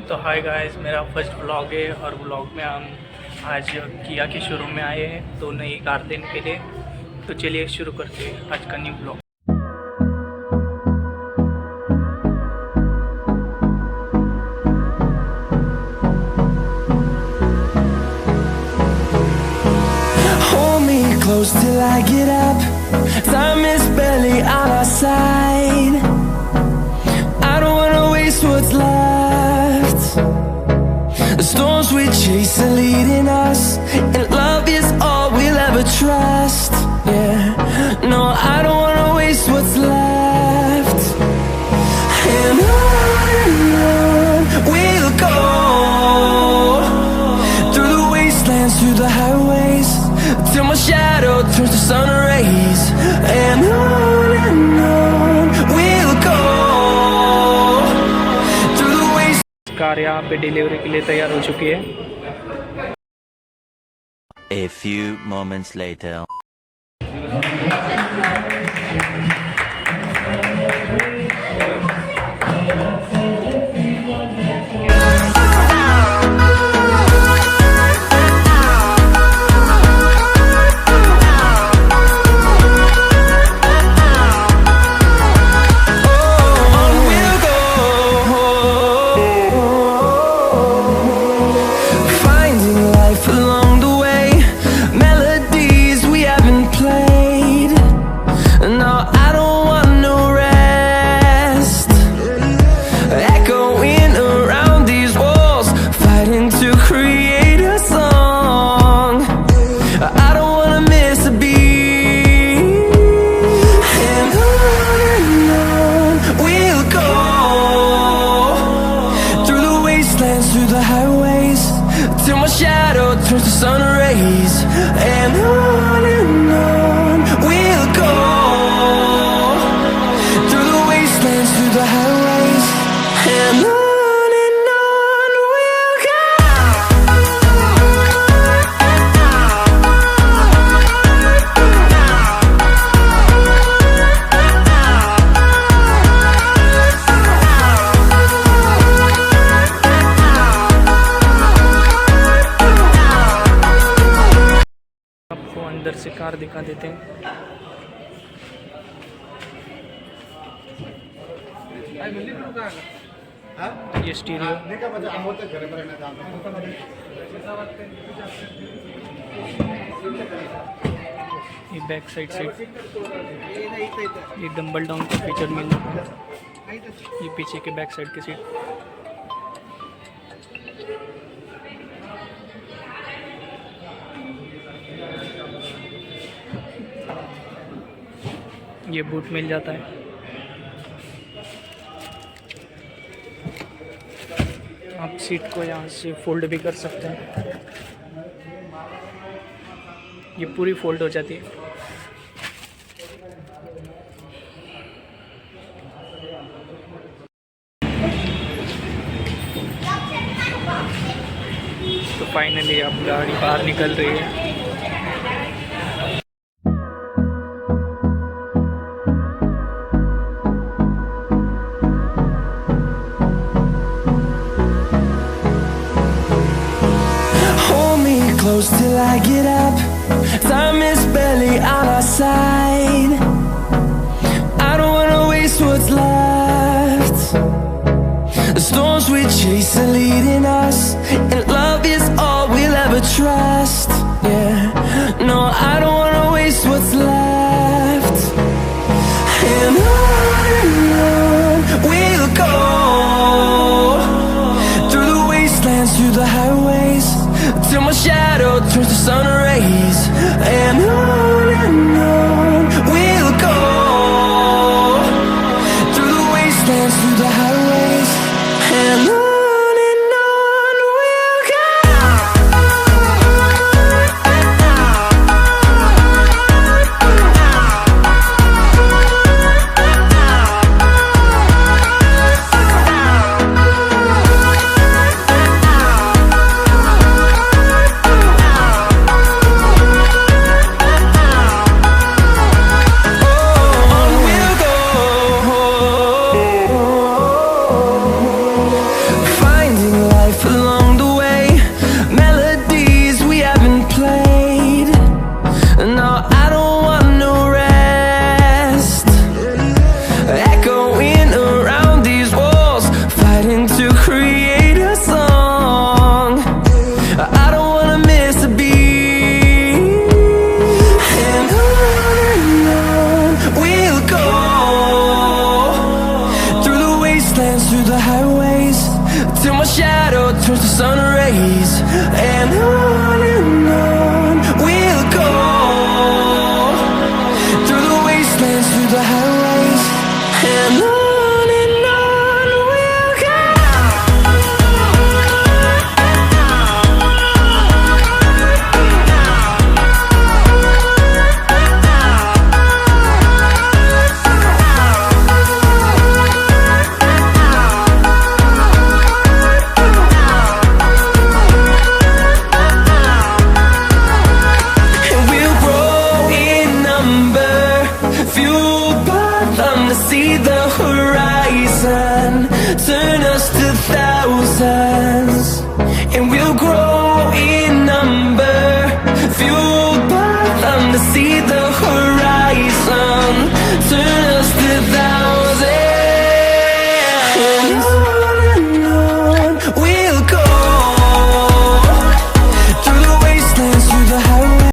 तो hi guys, मेरा first vlog है और व्लॉग में हम आज किया के शोरूम में आए हैं तो नई कार लेने के लिए। तो चलिए शुरू करते हैं आज का new vlog. Close till I get up. Time is barely on our side. I don't wanna waste what's left. The storms we chase are leading us, and love is all we'll ever trust. Yeah, no, I don't wanna waste what's left. And on we'll go, through the wastelands, through the highways, till my shadow turns to sun rays. And on we'll go, through the ways. Car यहाँ पे delivery के लिए तैयार हो चुकी है। A few moments later. Through the highways, till my shadow turns to sun rays. And on we'll go, through the wastelands, through the highways. And on we'll go. अंदर से कार दिखा देते हैं। ये स्टीरियो, ये बैक साइड सीट, ये dumbbell down का feature मिल जाता है। ये पीछे के बैक साइड की सीट, ये बूट मिल जाता है। आप सीट को यहाँ से फोल्ड भी कर सकते हैं, ये पूरी फोल्ड हो जाती है। तो फाइनली अब गाड़ी बाहर निकल रही है। Close till I get up. Time is barely on our side. I don't wanna waste what's left. The storms we chase are leading us, and love is all we'll ever trust. Yeah, no, I don't wanna waste what's left. And on we'll go, through the wastelands, through the highways, till my shadow turns to sun rays. And on we'll go, through the wastelands, through the highways. And on we'll go. through the highways, till my shadow turns to sun rays. And on we'll go, through the wastelands, through the highways. And on we'll go. See the horizon, turn us to thousands.